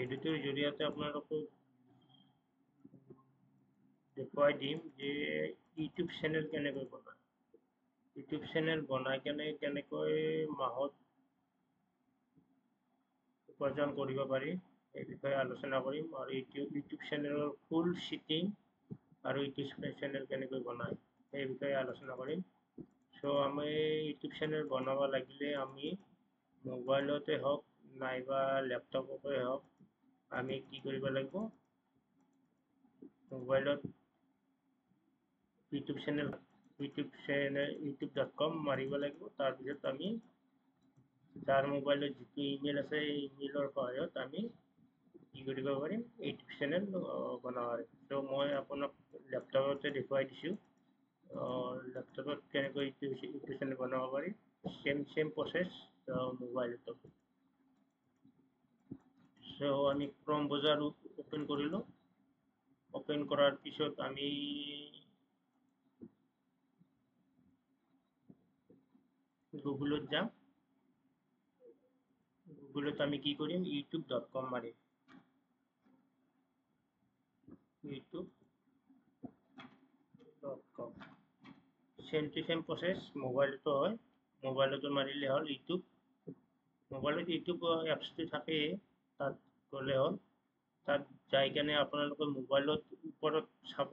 ভিডিওটোৰ জৰিয়তে আপোনালোকক দেখুৱাই দিম যে ইউটিউব চেনেল কেনেকৈ বনায়। ইউটিউব চেনেল বনাই কেনেকৈ মাহত উপাৰ্জন কৰিব পাৰি এই বিষয়ে আলোচনা কৰিম, আৰু ইউটিউব চেনেলৰ ফুল ছিটিং আৰু ইউটিউব চেনেল কেনেকৈ বনায় সেই বিষয়ে আলোচনা কৰিম। চ' আমি ইউটিউব চেনেল বনাব লাগিলে আমি মোবাইলতে হওক নাইবা লেপটপতে হওক আমি কি কৰিব লাগিব, মোবাইলত youtube.com মাৰিব লাগিব। তাৰপিছত আমি যাৰ মোবাইলত যিটো ইমেইল আছে এই ইমেইলৰ সহায়ত আমি কি কৰিব পাৰিম, ইউটিউব চেনেল বনাব পাৰিম। চ' মই আপোনাক লেপটপতে দেখুৱাই দিছোঁ লেপটপত কেনেকৈ ইউটিউব চেনেল বনাব পাৰি। চেম প্ৰচেছ মোবাইলতো। চ' আমি ক্ৰম ব্ৰাউজাৰ ওপেন কৰিলোঁ। ওপেন কৰাৰ পিছত আমি গুগলত যাম। গুগলত আমি কি কৰিম, youtube.com মাৰিম। youtube.com same to same process মোবাইলতো হয়। মোবাইলতো মাৰিলে হ'ল ইউটিউব। মোবাইলত ইউটিউব এপছটো থাকেই, তাত গ'লে হ'ল। তাত যাই কেনে আপোনালোকে মোবাইলত ওপৰত চাব,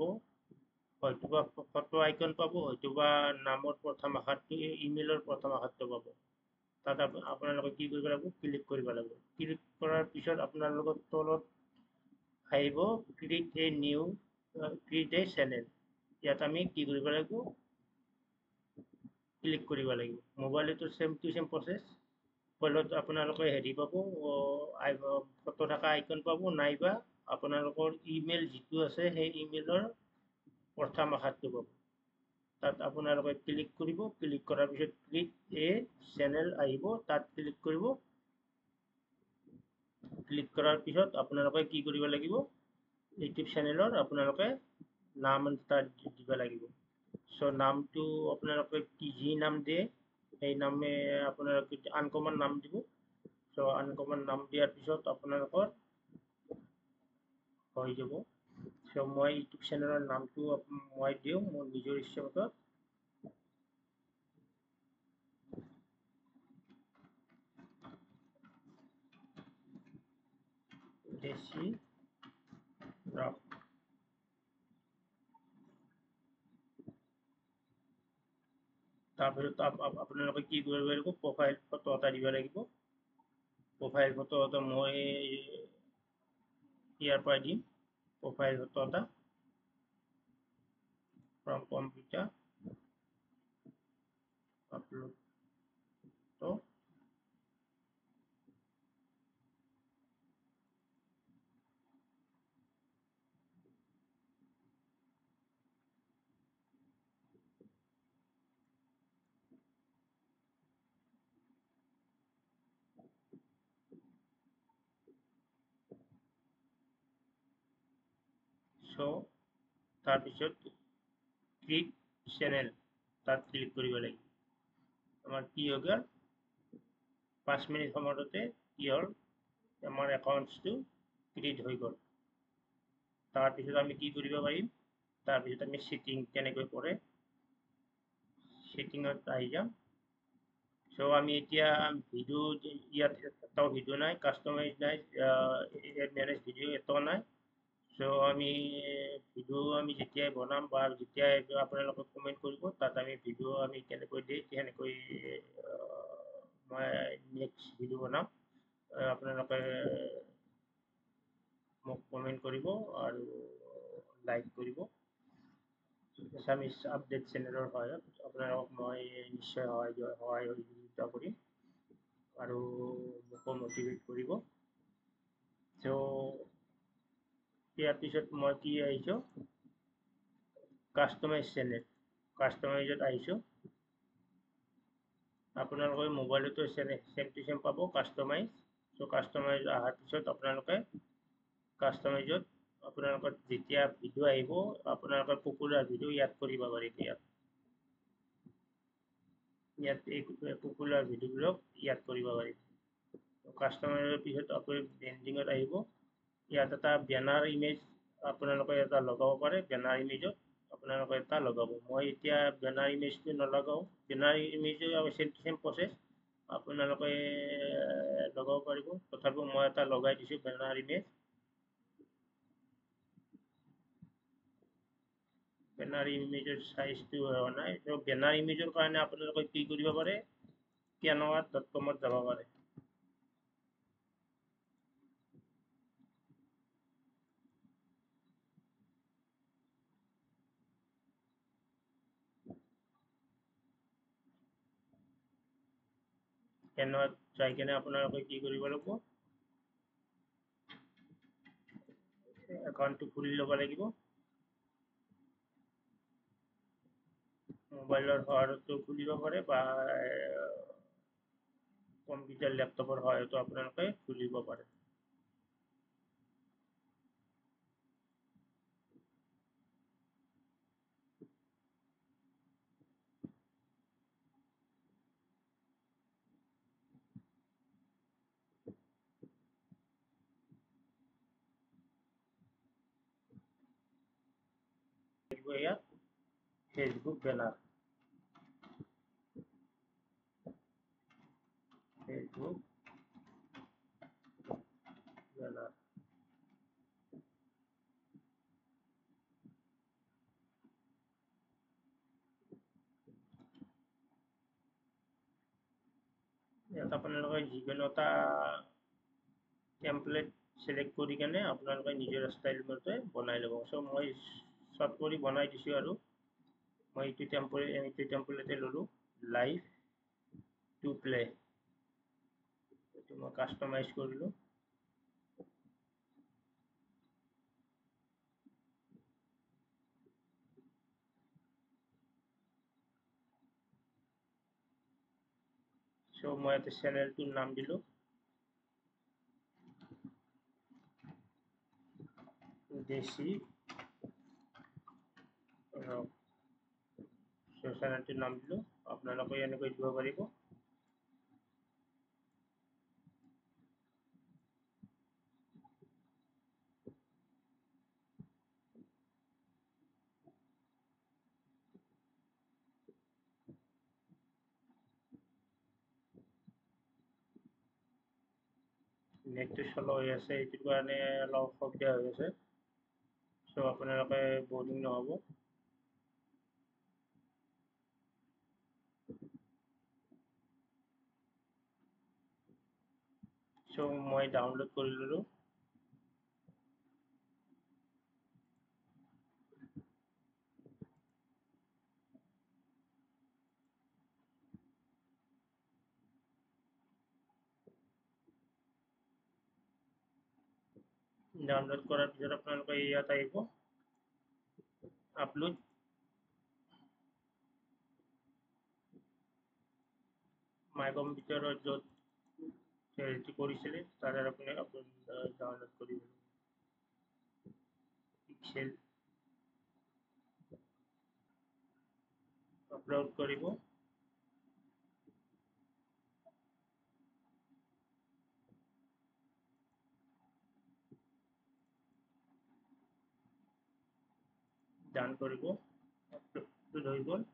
হয়তোবা ফটো আইকন পাব, হয়তোবা নামৰ প্ৰথম আখৰটো ইমেইলৰ প্ৰথম আখৰটো পাব। তাত আপোনালোকে কি কৰিব লাগিব, ক্লিক কৰিব লাগিব। ক্লিক কৰাৰ পিছত আপোনালোকৰ তলত আহিব ক্ৰিয়েট এ চেনেল। ইয়াত আমি কি কৰিব লাগিব, ক্লিক কৰিব লাগিব। মোবাইলতো চেম টু চেম প্ৰচেছ। মোবাইলত আপোনালোকে হেৰি পাব, ফটো থকা আইকন পাব, নাইবা আপোনালোকৰ ইমেইল যিটো আছে সেই ইমেইলৰ প্ৰথম আখৰটো পাব। তাত আপোনালোকে ক্লিক কৰিব। ক্লিক কৰাৰ পিছত ক্ৰিয়েট এ চেনেল আহিব, তাত ক্লিক কৰিব। ক্লিক কৰাৰ পিছত আপোনালোকে কি কৰিব লাগিব, ইউটিউব চেনেলৰ আপোনালোকে নাম তাত দিব লাগিব। চ' নামটো আপোনালোকে যি নাম দিয়ে সেই নামে আপোনালোকে আনকমন নাম দিব। চ' আনকমন নাম দিয়াৰ পিছত আপোনালোকৰ হৈ যাব। চ' মই ইউটিউব চেনেলৰ নামটো মই দিওঁ মোৰ নিজৰ ইচ্ছামতে। দেশী ৰক। তাৰপিছত আপোনালোকে কি কৰিব লাগিব, প্ৰফাইল ফটো এটা দিব লাগিব। প্ৰফাইল ফটো এটা মই ইয়াৰ পৰা দিম। প্ৰফাইল ফটো এটা ফ্ৰম কম্পিউটাৰ আপলোড ফটো। চ' তাৰপিছত ক্ৰিয়েট চেনেল তাত ক্লিক কৰিব লাগিব। আমাৰ কি হৈ গ'ল, 5 মিনিট সময়তে কি হ'ল, আমাৰ একাউণ্টছটো ক্ৰিয়েট হৈ গ'ল। তাৰপিছত আমি কি কৰিব পাৰিম, তাৰপিছত আমি ছেটিং কেনেকৈ কৰে ছেটিঙত আহি যাম। চ' আমি এতিয়া ভিডিঅ' ইয়াত এটাও ভিডিঅ' নাই, কাষ্টমাইজ নাই, মেনেজ ভিডিঅ' এটাও নাই। চ' আমি ভিডিঅ' আমি যেতিয়াই বনাম বা যেতিয়াই আপোনালোকে কমেণ্ট কৰিব, তাত আমি ভিডিঅ' আমি কেনেকৈ দিম সেনেকৈ মই নেক্সট ভিডিঅ' বনাম। আপোনালোকে মোক কমেণ্ট কৰিব আৰু লাইক কৰিব। এছামিছ আপডেট চেনেলৰ সহায়ত আপোনালোকক মই নিশ্চয় সহায় সহযোগিতা কৰিম আৰু মোকো মটিভেট কৰিব। চ' ইয়াৰ পিছত মই কি আহিছোঁ, কাষ্টমাইজ চেনেল। কাষ্টমাইজত আহিছোঁ। আপোনালোকে মোবাইলতো চেম টু চেম পাব কাষ্টমাইজ। চ' কাষ্টমাইজ অহাৰ পিছত আপোনালোকে কাষ্টমাইজত আপোনালোকৰ যেতিয়া ভিডিঅ' আহিব, আপোনালোকে পপুলাৰ ভিডিঅ' ইয়াত কৰিব পাৰিব। ইয়াত এই পপুলাৰ ভিডিঅ'বিলাক ইয়াত কৰিব পাৰিব। কাষ্টমাৰৰ পিছত আপুনি ব্ৰেণ্ডিঙত আহিব। ইয়াত এটা বেনাৰ ইমেজ আপোনালোকে এটা লগাব পাৰে। বেনাৰ ইমেজত আপোনালোকে এটা লগাব। মই এতিয়া বেনাৰ ইমেজটো নলগাওঁ। বেনাৰ ইমেজো চেম প্ৰচেছ আপোনালোকে লগাব পাৰিব। তথাপিও মই এটা লগাই দিছোঁ বেনাৰ ইমেজ। বেনাৰ ইমেজৰ চাইজটো হোৱা নাই। ত' বেনাৰ ইমেজৰ কাৰণে আপোনালোকে কি কৰিব পাৰে, canva.com যাব পাৰে। কেনভাত যাই কেনে আপোনালোকে কি কৰিব লাগিব, একাউণ্টটো খুলি ল'ব লাগিব। মোবাইলৰ সহায়তো খুলিব পাৰে বা কম্পিউটাৰ লেপটপৰ সহায়তো আপোনালোকে খুলিব পাৰে। ইয়াত ফেচবুক বেনাৰ, ফেচবুক বেনাৰ। ইয়াত আপোনালোকে যিকোনো এটা টেমপ্লেট চিলেক্ট কৰি কেনে আপোনালোকে নিজৰ ষ্টাইল মতে বনাই ল'ব। চ' মই শ্বৰ্ট কৰি বনাই দিছোঁ আৰু মই এইটো টেম্পলেটে ল'লোঁ, লাইভ টু প্লে। এইটো মই কাষ্টমাইজ কৰিলোঁ। চ' মই ইয়াতে চেনেলটোৰ নাম দিলোঁ দেশী ৰক। চ' চেনেলটোৰ নাম দিলোঁ। আপোনালোকে এনেকৈ দিব পাৰিব। নেটটো শ্ল' হৈ আছে, এইটোৰ কাৰণে অলপ অসুবিধা হৈ আছে। চ' আপোনালোকে বৰিং নহ'ব। চ' মই ডাউনলোড কৰি ল'লোঁ। ডাউনলোড কৰাৰ পিছত আপোনালোকে ইয়াত আহিব, আপলোড। মাই কম্পিউটাৰত য'ত হেৰিটো কৰিছিলে তাৰে আপুনি ডাউনলোড কৰিব। পিক্সেল আপলোড কৰিব। ডান কৰিব। আপলোড হৈ গ'ল।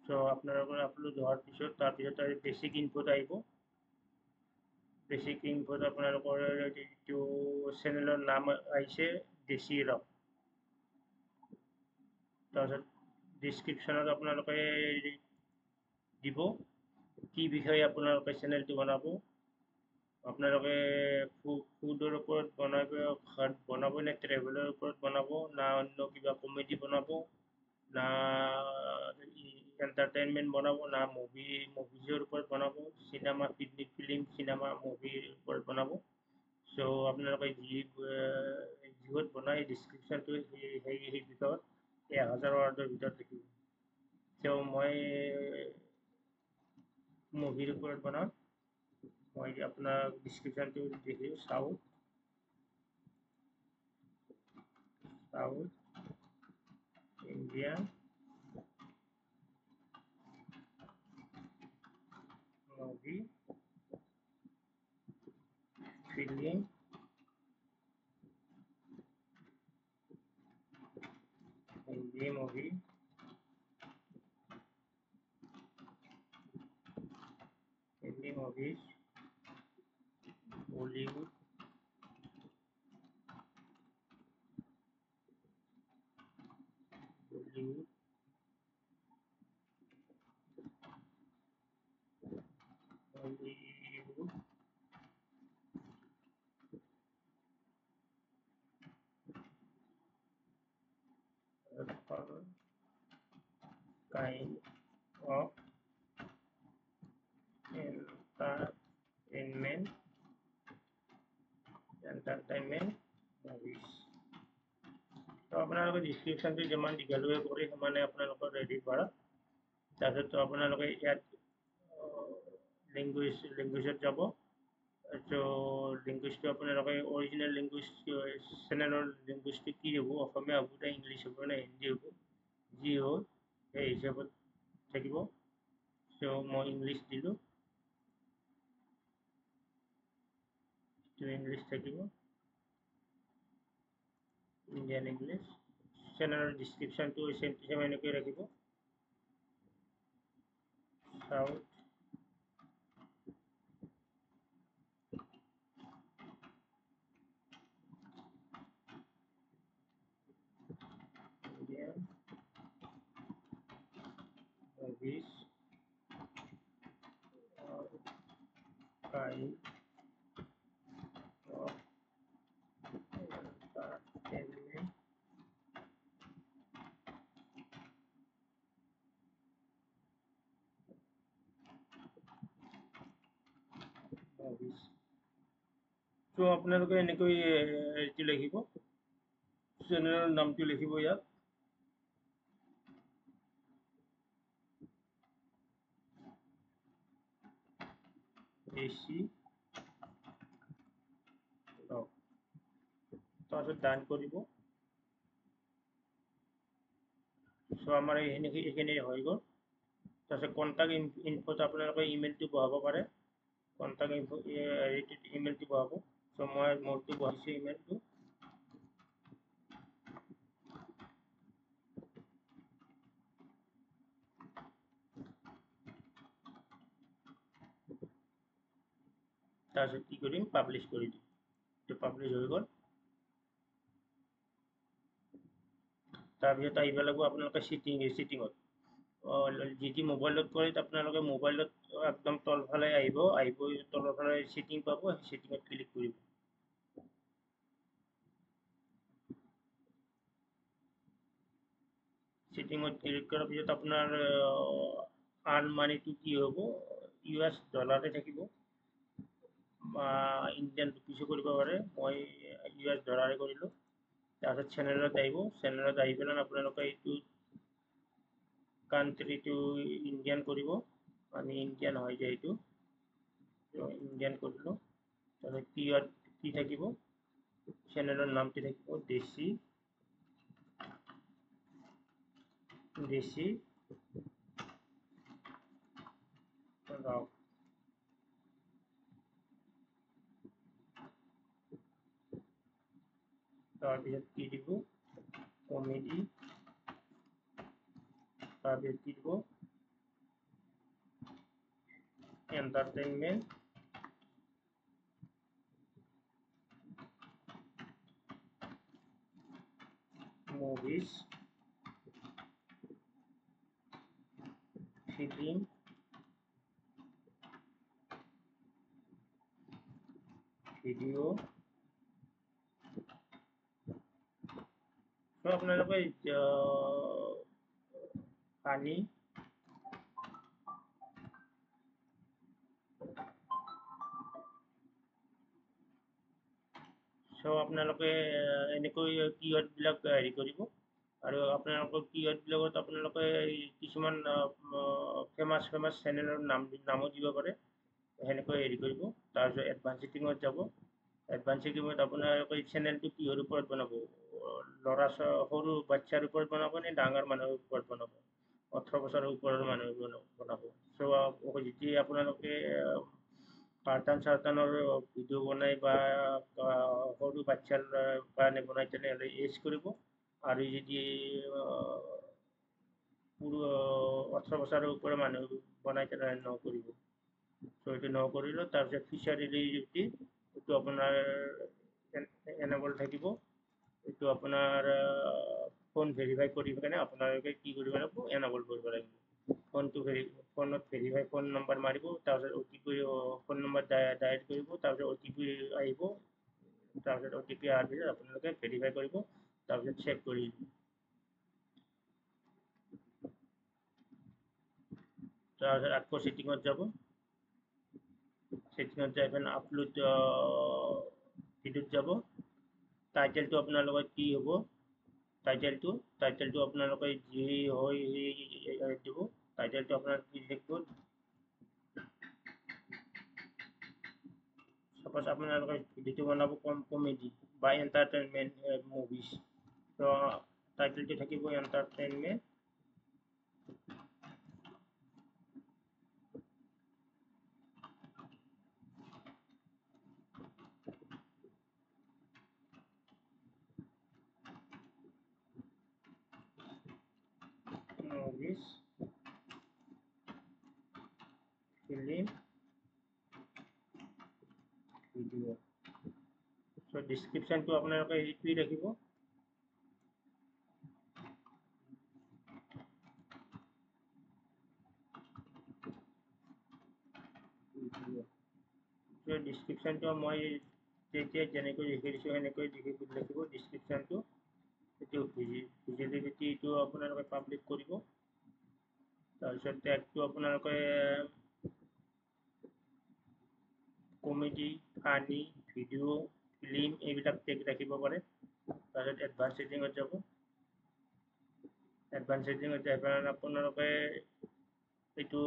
চ' আপোনালোকৰ আপলোড হোৱাৰ পিছত তাৰপিছত বেছিক ইনপুট আহিব। বেছিক ইনপুট আপোনালোকৰ যিটো চেনেলৰ নাম আহিছে দেশী ৰক। তাৰপিছত ডিছক্ৰিপশ্যনত আপোনালোকে দিব কি বিষয়ে আপোনালোকে চেনেলটো বনাব। আপোনালোকে ফুডৰ ওপৰত বনাব নে ট্ৰেভেলৰ ওপৰত বনাব, না অন্য কিবা কমেডি বনাব, না এণ্টাৰটেইনমেণ্ট বনাব, না মুভিজৰ ওপৰত বনাব, চিনেমা ফিল্ম চিনেমা মুভিৰ ওপৰত বনাব। চ' আপোনালোকে যিহত বনাই ডিছক্ৰিপশ্যনটো সেই ভিতৰত 1000 ৱৰ্ডৰ ভিতৰত লিখিব। তেওঁ মই মুভিৰ ওপৰত বনাওঁ মই আপোনাক ডিছক্ৰিপশ্যনটো দিছোঁ south Indian movie film Hindi movie Hindi movies Bollywood Hollywood all kind of entertainment movies. তো আপোনালোকে ডিছক্ৰিপশ্যনটো যিমান দীঘলীয়া কৰি সিমানে আপোনালোকৰ ৰেডি কৰা তাৰপিছত আপোনালোকে ইয়াত লেংগুৱেজত যাব তো লেংগুৱেজটো আপোনালোকে অৰিজিনেল লেংগুৱেজ চেনেলৰ লেংগুৱেজটো কি হ'ব অসমীয়া হ'ব নে ইংলিছ হ'ব নে হিন্দী হ'ব যি হ'ল সেই হিচাপত থাকিব তো মই ইংলিছ দিলোঁ তো ইংলিছ থাকিব ইণ্ডিয়ান ইংলিছ চেনেলৰ ডিছক্ৰিপশ্যনটো চেম টু চেম এনেকৈ ৰাখিব south Indian movies kind of entertainment movies. তো আপোনালোকে এনেকৈ এইটো লিখিব চেনেলৰ নামটো লিখিব ইয়াত AC তাৰপিছত ডান কৰিব চ' আমাৰ এইখিনি হৈ গ'ল তাৰপিছত কণ্টেক্ট ইনফোত আপোনালোকে ইমেইলটো বহাব পাৰে কণ্টেক্ট ইনফো ইমেইলটো বহাব চ' মই মোৰটো বহাইছোঁ ইমেইলটো তাৰপিছত কি কৰিম পাব্লিছ কৰি দিম তো পাব্লিছ হৈ গ'ল তাৰপিছত আহিব লাগিব আপোনালোকে ছেটিঙত যিটি মোবাইলত কৰে আপোনালোকে মোবাইলত একদম তলফালে আহিব তলফালে ছেটিং পাব সেই ছেটিঙত ক্লিক কৰিব ছেটিঙত ক্লিক কৰাৰ পিছত আপোনাৰ আৰ্ণ মানিটো কি হ'ব US ডলাৰে থাকিব বা ইণ্ডিয়ান ৰুপিছো কৰিব পাৰে মই US ডলাৰে কৰিলোঁ তাৰপিছত চেনেলত আহিব চেনেলত আহি পেলাই আপোনালোকে এইটো কাণ্ট্ৰিটো ইণ্ডিয়ান কৰিব আমি ইণ্ডিয়ান হৈ যায় এইটো ইণ্ডিয়ান কৰিলোঁ তাৰপিছত কি থাকিব চেনেলৰ নামটো থাকিব দেশী ৰাও তাৰপিছত কি দিব কমেডি তাৰপিছত কি দিব এণ্টাৰটেইনমেণ্ট মুভিজ ফিল্ম ভিডিঅ' তো আপোনালোকে পানী চ' আপোনালোকে এনেকৈ কিৱৰ্ডবিলাক হেৰি কৰিব আৰু আপোনালোকৰ কিৱৰ্ডবিলাকত আপোনালোকে কিছুমান ফেমাছ চেনেলৰ নামো দিব পাৰে, সেনেকৈ হেৰি কৰিব। তাৰপিছত এডভান্স ছেটিঙত যাব। এডভান্স ছেটিঙত আপোনালোকে চেনেলটো কিহৰ ওপৰত বনাব, সৰু বাচ্ছাৰ ওপৰত বনাব নে ডাঙৰ মানুহৰ ওপৰত বনাব, 18 বছৰৰ ওপৰৰ মানুহ বনাব। চ' যেতিয়া আপোনালোকে কাৰ্টানৰ ভিডিঅ' বনাই বা সৰু বাচ্ছাৰ কাৰণে বনাই, তেনেহ'লে এজ কৰিব। আৰু যদি 18 বছৰৰ ওপৰৰ মানুহ বনাই, তেনেহ'লে ন কৰিব। চ' এইটো ন কৰিলোঁ। তাৰপিছত ফিচাৰ এলিজিবিলিটি, এইটো আপোনাৰ এনেবল থাকিব। এইটো আপোনাৰ ফোন ভেৰিফাই কৰি কিনে আপোনালোকে কি কৰিব লাগিব, এনেবল কৰিব লাগিব। ফোনত ভেৰিফাই ফোন নম্বৰ মাৰিব, তাৰপিছত OTP ফোন নম্বৰ ডায়েল কৰিব, তাৰপিছত OTP আহিব। তাৰপিছত OTP অহাৰ পিছত আপোনালোকে ভেৰিফাই কৰিব, তাৰপিছত চেক কৰি দিব। তাৰপিছত আকৌ ছেটিঙত যাব। ছেটিঙত যাই পেলাই আপলোড ভিডিঅ'ত যাব। টাইটেলটো আপোনালোকৰ কি হ'ব, টাইটেলটো আপোনালোকে যি হয় সেই দিব। টাইটেলটো আপোনাৰ কি লিখিব, সাপোজ আপোনালোকে ভিডিঅ'টো বনাব কমেডি বা এণ্টাৰটেইনমেণ্ট মুভিজ, তো টাইটেলটো থাকিব এণ্টাৰটেইনমেণ্ট মুভিজ ফিল্ম ভিডিঅ'। চ' ডিছক্ৰিপশ্যনটো আপোনালোকে এইটোৱেই ৰাখিব। ডিছক্ৰিপশ্যনটো মই তেতিয়া যেনেকৈ লিখি দিছোঁ সেনেকৈ লিখিব ডিছক্ৰিপশ্যনটো। এইটো ভিজিবিলিটিটো আপোনালোকে পাব্লিক কৰিব। তাৰপিছত টেগটো আপোনালোকে কমেডি, ফানি, ভিডিঅ', ফিল্ম এইবিলাক টেগ ৰাখিব পাৰে। তাৰপিছত এডভান্স ছেটিঙত যাব। এডভান্স ছেটিঙত যাই পেলাই আপোনালোকে এইটো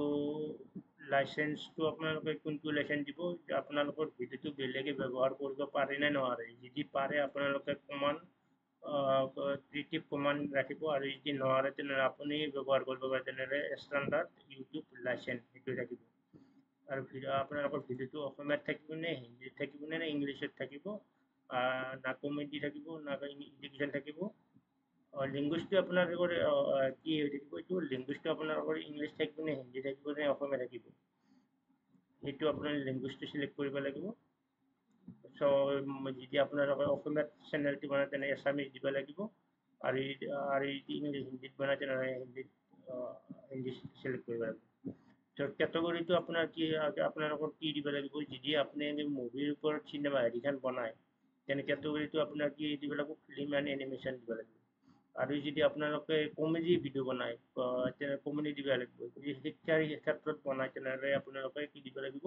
লাইচেন্সটো আপোনালোকে কোনটো লাইচেন্স দিব, আপোনালোকৰ ভিডিঅ'টো বেলেগে ব্যৱহাৰ কৰিব পাৰে নে নোৱাৰে। যদি পাৰে আপোনালোকে ক্ৰিয়েটিভ কমাণ্ড ৰাখিব, আৰু যদি নোৱাৰে তেনেহ'লে আপুনি ব্যৱহাৰ কৰিব পাৰে, তেনেহ'লে ষ্টেণ্ডাৰ্ড ইউটিউব লাইচেন্স সেইটো ৰাখিব। আৰু আপোনালোকৰ ভিডিঅ'টো অসমীয়াত থাকিব নে হিন্দীত থাকিব নে ইংলিছত থাকিব, না কমেডি থাকিব না এডুকেশ্যন থাকিব। লেংগুৱেজটো আপোনালোকৰ কি হৈ থাকিব, এইটো লেংগুৱেজটো আপোনালোকৰ ইংলিছ থাকিব নে হিন্দী থাকিব নে অসমীয়া থাকিব, সেইটো আপোনাৰ লেংগুৱেজটো চিলেক্ট কৰিব লাগিব। চ' যদি আপোনালোকে অসমীয়াত চেনেলটো বনায় তেনে এছামিজ দিব লাগিব, আৰু যদি হিন্দীত বনায় তেনেহ'লে হিন্দী চিলেক্ট কৰিব লাগিব। চ' কেটেগৰীটো আপোনাৰ কি, আপোনালোকৰ কি দিব লাগিব, যদি আপুনি মুভিৰ ওপৰত চিনেমা হেৰিখন বনায় তেনে কেটেগৰীটো আপোনাৰ কি দিব লাগিব, ফিল্ম এণ্ড এনিমেশ্যন দিব লাগিব। আৰু যদি আপোনালোকে কমেডি ভিডিঅ' বনায় তেনে কমেডি দিব লাগিব। যদি শিক্ষাৰ ক্ষেত্ৰত বনায় তেনেহ'লে আপোনালোকে কি দিব লাগিব,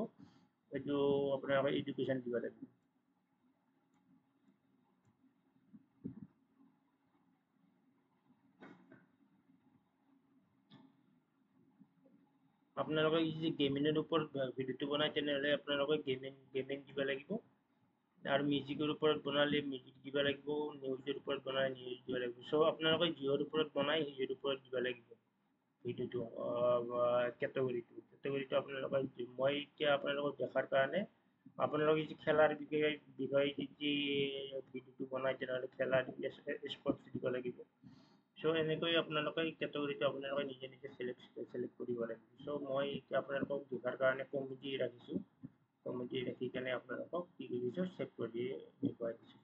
এইটো আপোনালোকে এডুকেশ্যন দিব লাগিব। আপোনালোকে যদি গেমিঙৰ ওপৰত ভিডিঅ'টো বনায় তেনেহ'লে আপোনালোকে গেমিং দিব লাগিব। আৰু মিউজিকৰ ওপৰত বনালে মিউজিক দিব লাগিব, নিউজৰ ওপৰত বনালে নিউজ দিব লাগিব। চ' আপোনালোকে যিহৰ ওপৰত বনায় সেইটোৰ ওপৰত দিব লাগিব ভিডিঅ'টো। কেটেগৰীটো আপোনালোকে, মই এতিয়া আপোনালোকক দেখাৰ কাৰণে আপোনালোকে যদি খেলাৰ বিষয়ে যদি ভিডিঅ'টো বনায় তেনেহ'লে খেলাৰ স্পৰ্টছ দিব লাগিব। চ' এনেকৈ আপোনালোকে কেটেগৰীটো আপোনালোকে নিজে চিলেক্ট কৰিব লাগিব। চ' মই এতিয়া আপোনালোকক দেখাৰ কাৰণে কমেডি ৰাখিছোঁ। কমেডি ৰাখি কেনে আপোনালোকক কি কৰিছোঁ, চেক কৰি দেখুৱাই দিছোঁ।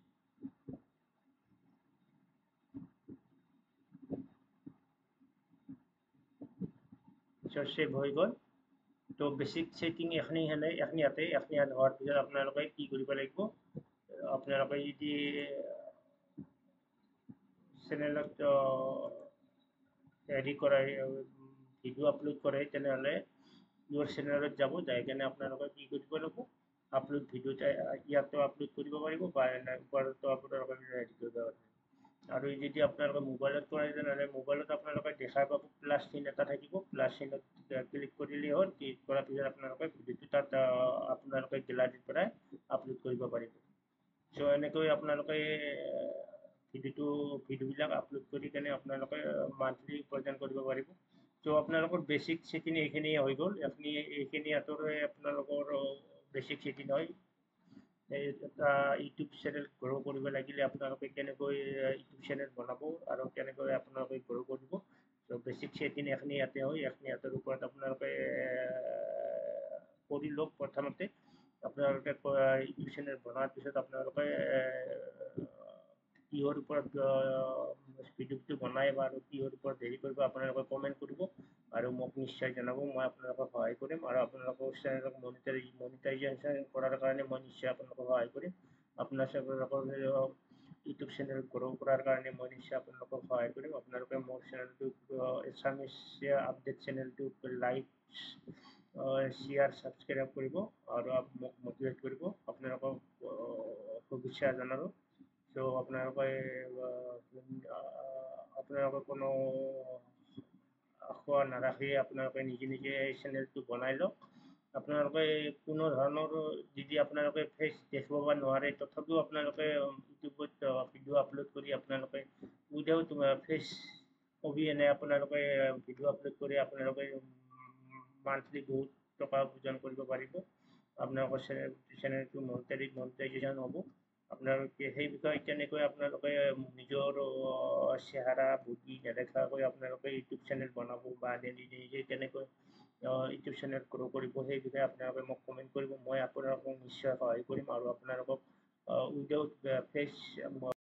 চ' ছেভ হৈ গ'ল। তো বেছিক ছেটিং এখিনি হোৱাৰ পিছত আপোনালোকে কি কৰিব লাগিব, আপোনালোকে যদি চেনেলত হেৰি কৰে, ভিডিঅ' আপলোড কৰে, তেনেহ'লে মোৰ চেনেলত যাব, যাই কেনে আপোনালোকে কি কৰিব লাগিব, আপলোড ভিডিঅ'ত ইয়াতো আপলোড কৰিব পাৰিব বা ওপৰতো আপোনালোকে হেৰি কৰিব পাৰিব। আৰু যদি আপোনালোকে মোবাইলত কৰে তেনেহ'লে মোবাইলত আপোনালোকে দেখা পাব প্লাছ চিন এটা থাকিব, প্লাছ চিনত ক্লিক কৰিলেই হ'ল। ক্লিক কৰাৰ পিছত আপোনালোকে ভিডিঅ'টো তাত আপোনালোকে গেলাৰীৰ পৰাই আপলোড কৰিব পাৰিব। চ' এনেকৈ আপোনালোকে ভিডিঅ'বিলাক আপলোড কৰি কেনে আপোনালোকে মান্থলি উপাৰ্জন কৰিব পাৰিব। চ' আপোনালোকৰ বেছিক ছেটিং এইখিনিয়ে হৈ গ'ল। এইখিনি আঁতৰে আপোনালোকৰ বেছিক ছেটিং হয়। এটা ইউটিউব চেনেল গ্ৰ' কৰিব লাগিলে আপোনালোকে কেনেকৈ ইউটিউব চেনেল বনাব আৰু কেনেকৈ আপোনালোকে গ্ৰ' কৰিব। চ' বেছিক ছেটিং এইখিনি ইয়াতে হয়। এইখিনি ইয়াতৰ ওপৰত আপোনালোকে কৰি লওক। প্ৰথমতে আপোনালোকে ইউটিউব চেনেল বনোৱাৰ পিছত আপোনালোকে কিহৰ ওপৰত ভিডিঅ'টো বনাই বা আৰু কিহৰ ওপৰত হেৰি কৰিব আপোনালোকে কমেণ্ট কৰিব আৰু মোক নিশ্চয় জনাব। মই আপোনালোকক সহায় কৰিম আৰু আপোনালোকৰ চেনেলক মনিটাইজেশ্যন কৰাৰ কাৰণে মই নিশ্চয় আপোনালোকক সহায় কৰিম। আপোনালোকৰ ইউটিউব চেনেল গ্ৰ' কৰাৰ কাৰণে মই নিশ্চয় আপোনালোকক সহায় কৰিম। আপোনালোকে মোৰ চেনেলটোক এছামিছ আপডেট চেনেলটোক লাইক শ্বেয়াৰ ছাবস্ক্ৰাইব কৰিব আৰু মোক মটিভেট কৰিব। আপোনালোকক শুভেচ্ছা জনালোঁ। চ' আপোনালোকে কোনো আশা নাৰাখি আপোনালোকে নিজে এই চেনেলটো বনাই লওক। আপোনালোকে কোনো ধৰণৰ যদি আপোনালোকে ফেচ দেখুৱাব নোৱাৰে, তথাপিও আপোনালোকে ইউটিউবত ভিডিঅ' আপলোড কৰি আপোনালোকে উইদাউট ফেচ অবিহনে আপোনালোকে ভিডিঅ' আপলোড কৰি আপোনালোকে মান্থলি বহুত টকা উপাৰ্জন কৰিব পাৰিব। আপোনালোকৰ চেনেলটো মনিটাইজেশ্যন হ'ব। আপোনালোকে সেই বিষয়ে কেনেকৈ আপোনালোকে নিজৰ চেহেৰা বুদ্ধি নেদেখাকৈ আপোনালোকে ইউটিউব চেনেল বনাব বা নিজে কেনেকৈ ইউটিউব চেনেল গ্ৰ' কৰিব, সেই বিষয়ে আপোনালোকে মোক কমেণ্ট কৰিব। মই আপোনালোকক নিশ্চয় সহায় কৰিম আৰু আপোনালোকক উইদাউট ফেচ